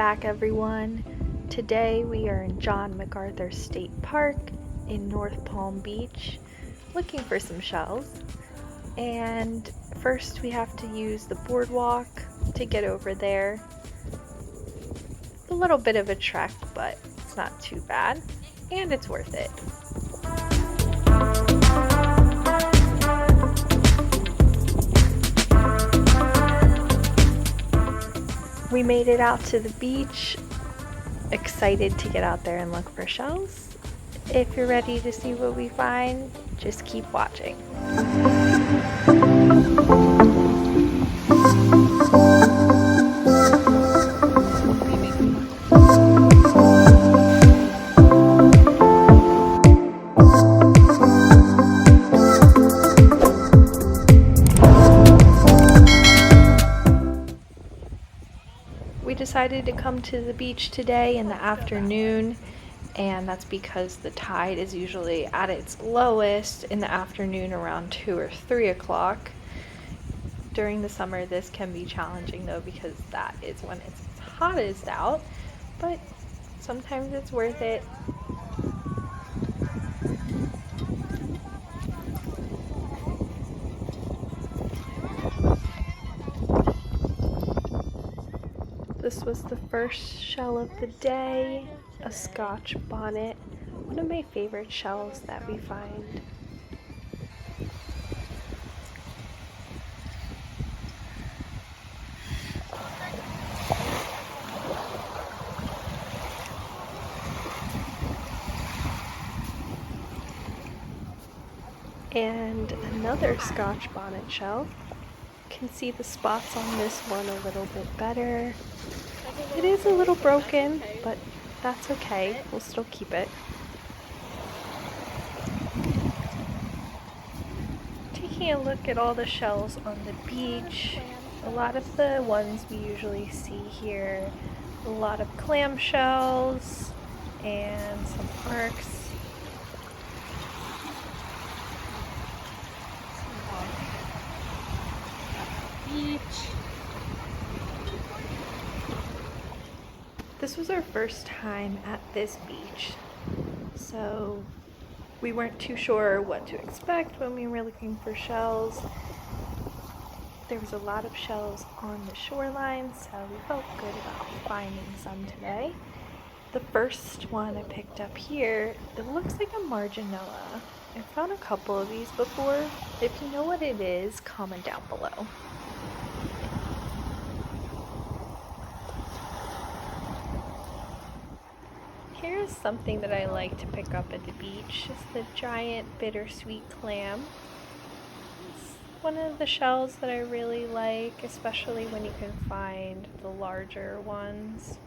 back, everyone. Today we are in MacArthur State Park in North Palm Beach looking for some shells. And first we have to use the boardwalk to get over there. A little bit of a trek, but it's not too bad, and it's worth it. We made it out to the beach, excited to get out there and look for shells. If you're ready to see what we find, just keep watching. We decided to come to the beach today in the afternoon, and that's because the tide is usually at its lowest in the afternoon around 2 or 3 o'clock. During the summer this can be challenging though, because that is when it's hottest out, but sometimes it's worth it. This was the first shell of the day, a Scotch bonnet, one of my favorite shells that we find. And another Scotch bonnet shell. You can see the spots on this one a little bit better. It is a little broken, but that's okay. We'll still keep it. Taking a look at all the shells on the beach, a lot of the ones we usually see here, a lot of clam shells and some arcs. Beach. This was our first time at this beach, so we weren't too sure what to expect when we were looking for shells. There was a lot of shells on the shoreline, so we felt good about finding some today. The first one I picked up here, it looks like a marginella. I've found a couple of these before. If you know what it is, comment down below. Here's something that I like to pick up at the beach. It's the giant bittersweet clam. It's one of the shells that I really like, especially when you can find the larger ones.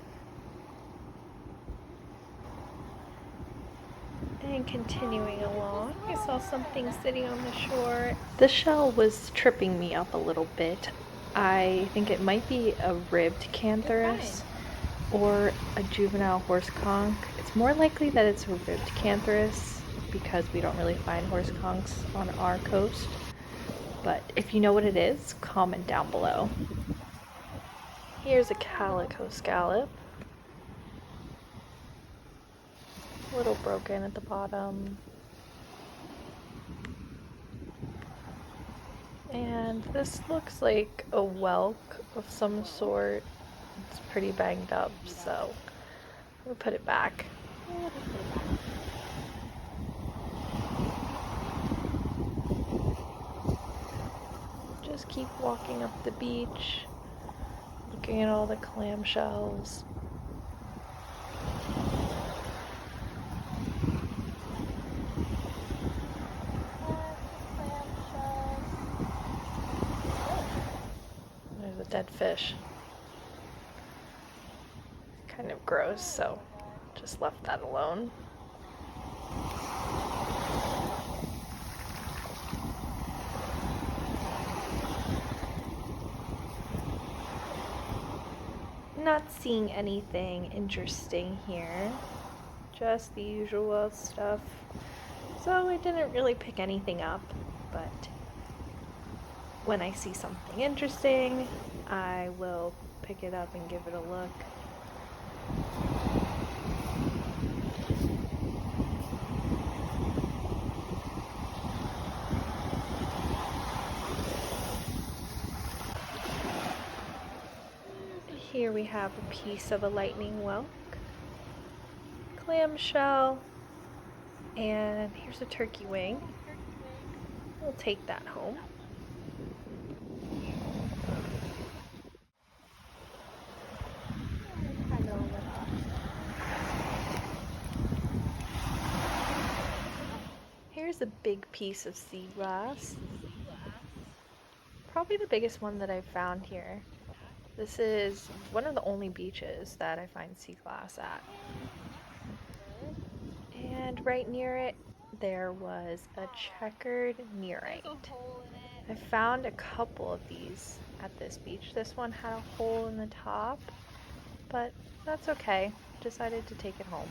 And continuing along, I saw something sitting on the shore. The shell was tripping me up a little bit. I think it might be a ribbed cantharus or a juvenile horse conch. It's more likely that it's a ribbed cantharus because we don't really find horse conchs on our coast. But if you know what it is, comment down below. Here's a calico scallop. A little broken at the bottom. And this looks like a whelk of some sort. It's pretty banged up, so we'll put it back. Just keep walking up the beach, looking at all the clam shells. There's a dead fish. Kind of gross, so just left that alone. Not seeing anything interesting here, just the usual stuff, so I didn't really pick anything up, but when I see something interesting, I will pick it up and give it a look. Here we have a piece of a lightning whelk, clamshell, and here's a turkey wing. We'll take that home. Here's a big piece of sea glass. Probably the biggest one that I've found here. This is one of the only beaches that I find sea glass at. And right near it, there was a checkered nerite. I found a couple of these at this beach. This one had a hole in the top, but that's okay. Decided to take it home.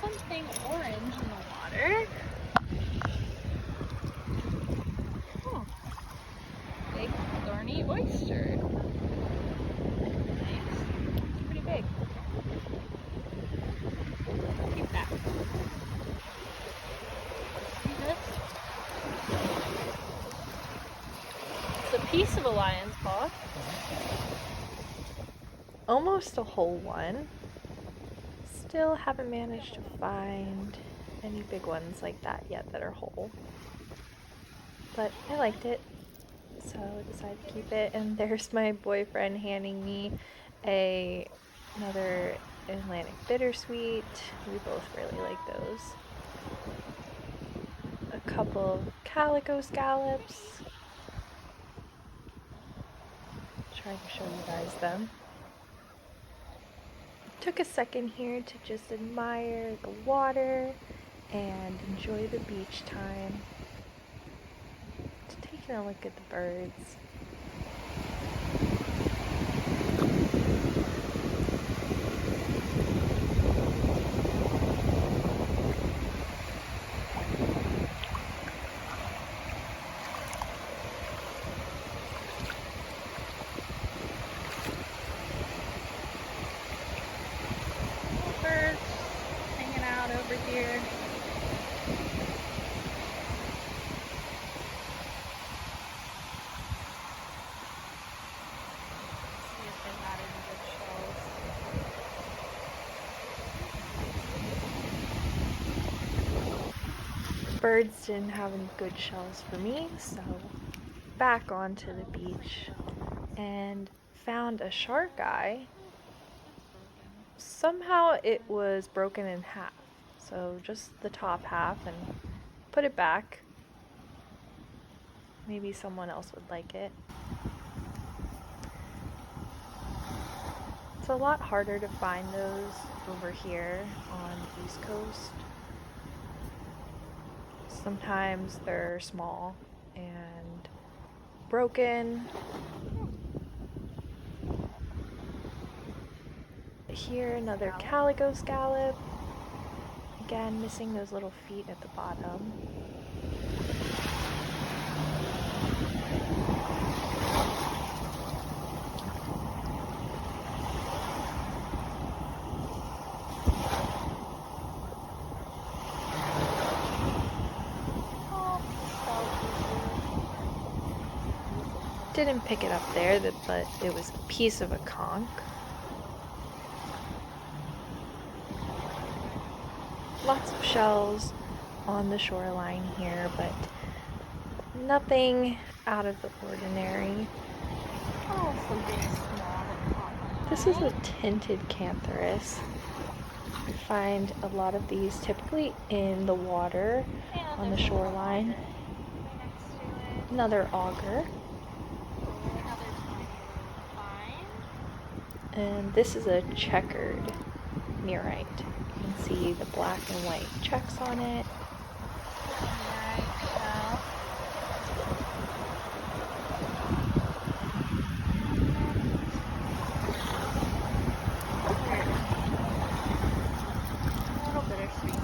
Something orange in the water. Oh, big thorny oyster. Nice. Pretty big. Keep that. See this? It's a piece of a lion's paw. Almost a whole one. Still haven't managed to find any big ones like that yet that are whole. But I liked it, so I decided to keep it. And there's my boyfriend handing me another Atlantic bittersweet. We both really like those. A couple of calico scallops. Trying to show you guys them. Took a second here to just admire the water and enjoy the beach time. Just taking a look at the birds. Over here. See if they got any good shells. Birds didn't have any good shells for me, so back onto the beach and found a shark eye. Somehow it was broken in half. So just the top half, and put it back. Maybe someone else would like it. It's a lot harder to find those over here on the East Coast. Sometimes they're small and broken. Here, another calico scallop. Again, missing those little feet at the bottom. Didn't pick it up there, but it was a piece of a conch. Lots of shells on the shoreline here, but nothing out of the ordinary. Oh, something small. This is a tinted cantharus. I find a lot of these typically in the water on the shoreline. Another auger. And this is a checkered nerite. You can see the black and white checks on it. A little bittersweet.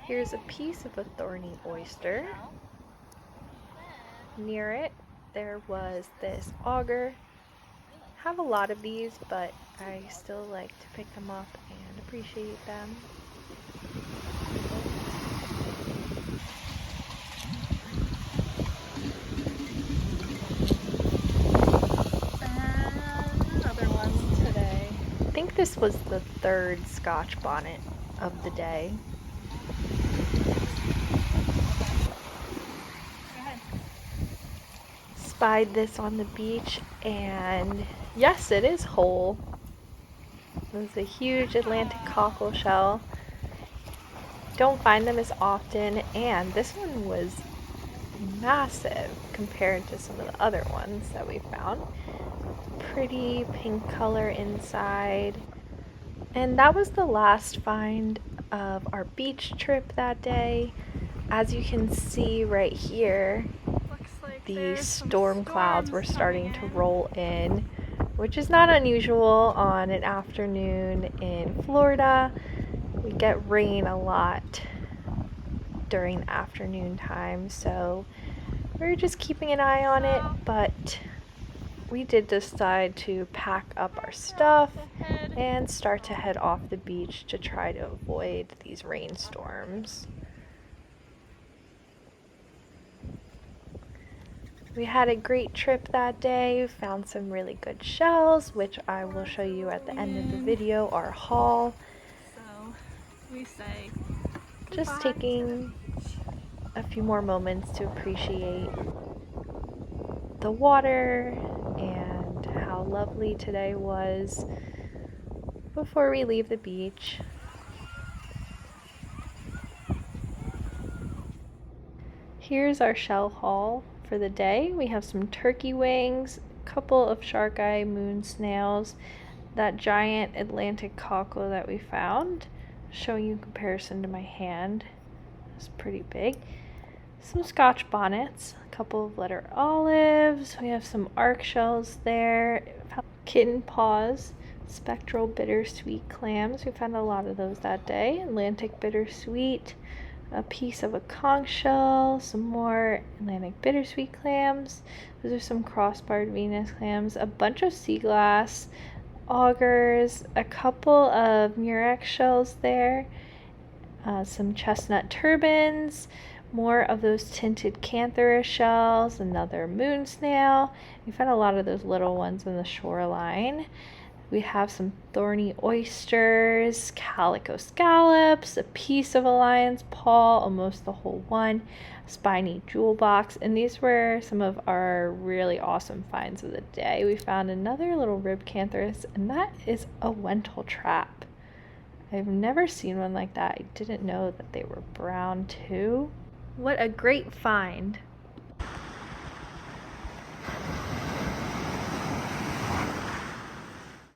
Here's a piece of a thorny oyster. Near it, there was this auger. Have a lot of these, but I still like to pick them up and appreciate them. And another one today. I think this was the third Scotch bonnet of the day. Go ahead. Spied this on the beach, and yes, it is whole. It's a huge Atlantic cockle shell. Don't find them as often, and this one was massive compared to some of the other ones that we found. Pretty pink color inside. And that was the last find of our beach trip that day. As you can see right here, Looks like the there's some storm clouds were storms starting coming to in. roll in, which is not unusual on an afternoon in Florida. We get rain a lot during the afternoon time, so we're just keeping an eye on it, but we did decide to pack up our stuff and start to head off the beach to try to avoid these rainstorms. We had a great trip that day, found some really good shells, which I will show you at the end of the video, our haul. So we say Just goodbye taking a few more moments to appreciate the water and how lovely today was before we leave the beach. Here's our shell haul for the day. We have some turkey wings, a couple of shark eye moon snails, that giant Atlantic cockle that we found, showing you in comparison to my hand. It's pretty big. Some Scotch bonnets, a couple of letter olives. We have some arc shells there. Kitten paws, spectral bittersweet clams. We found a lot of those that day. Atlantic bittersweet, a piece of a conch shell, some more Atlantic bittersweet clams. Those are some crossbarred Venus clams, a bunch of sea glass, augers, a couple of murex shells there, some chestnut turbans, more of those tinted Canthara shells, another moon snail. We found a lot of those little ones in the shoreline. We have some thorny oysters, calico scallops, a piece of a lion's paw, almost the whole one, spiny jewel box, and these were some of our really awesome finds of the day. We found another little rib cantharus, and that is a Wentel trap. I've never seen one like that. I didn't know that they were brown too. What a great find.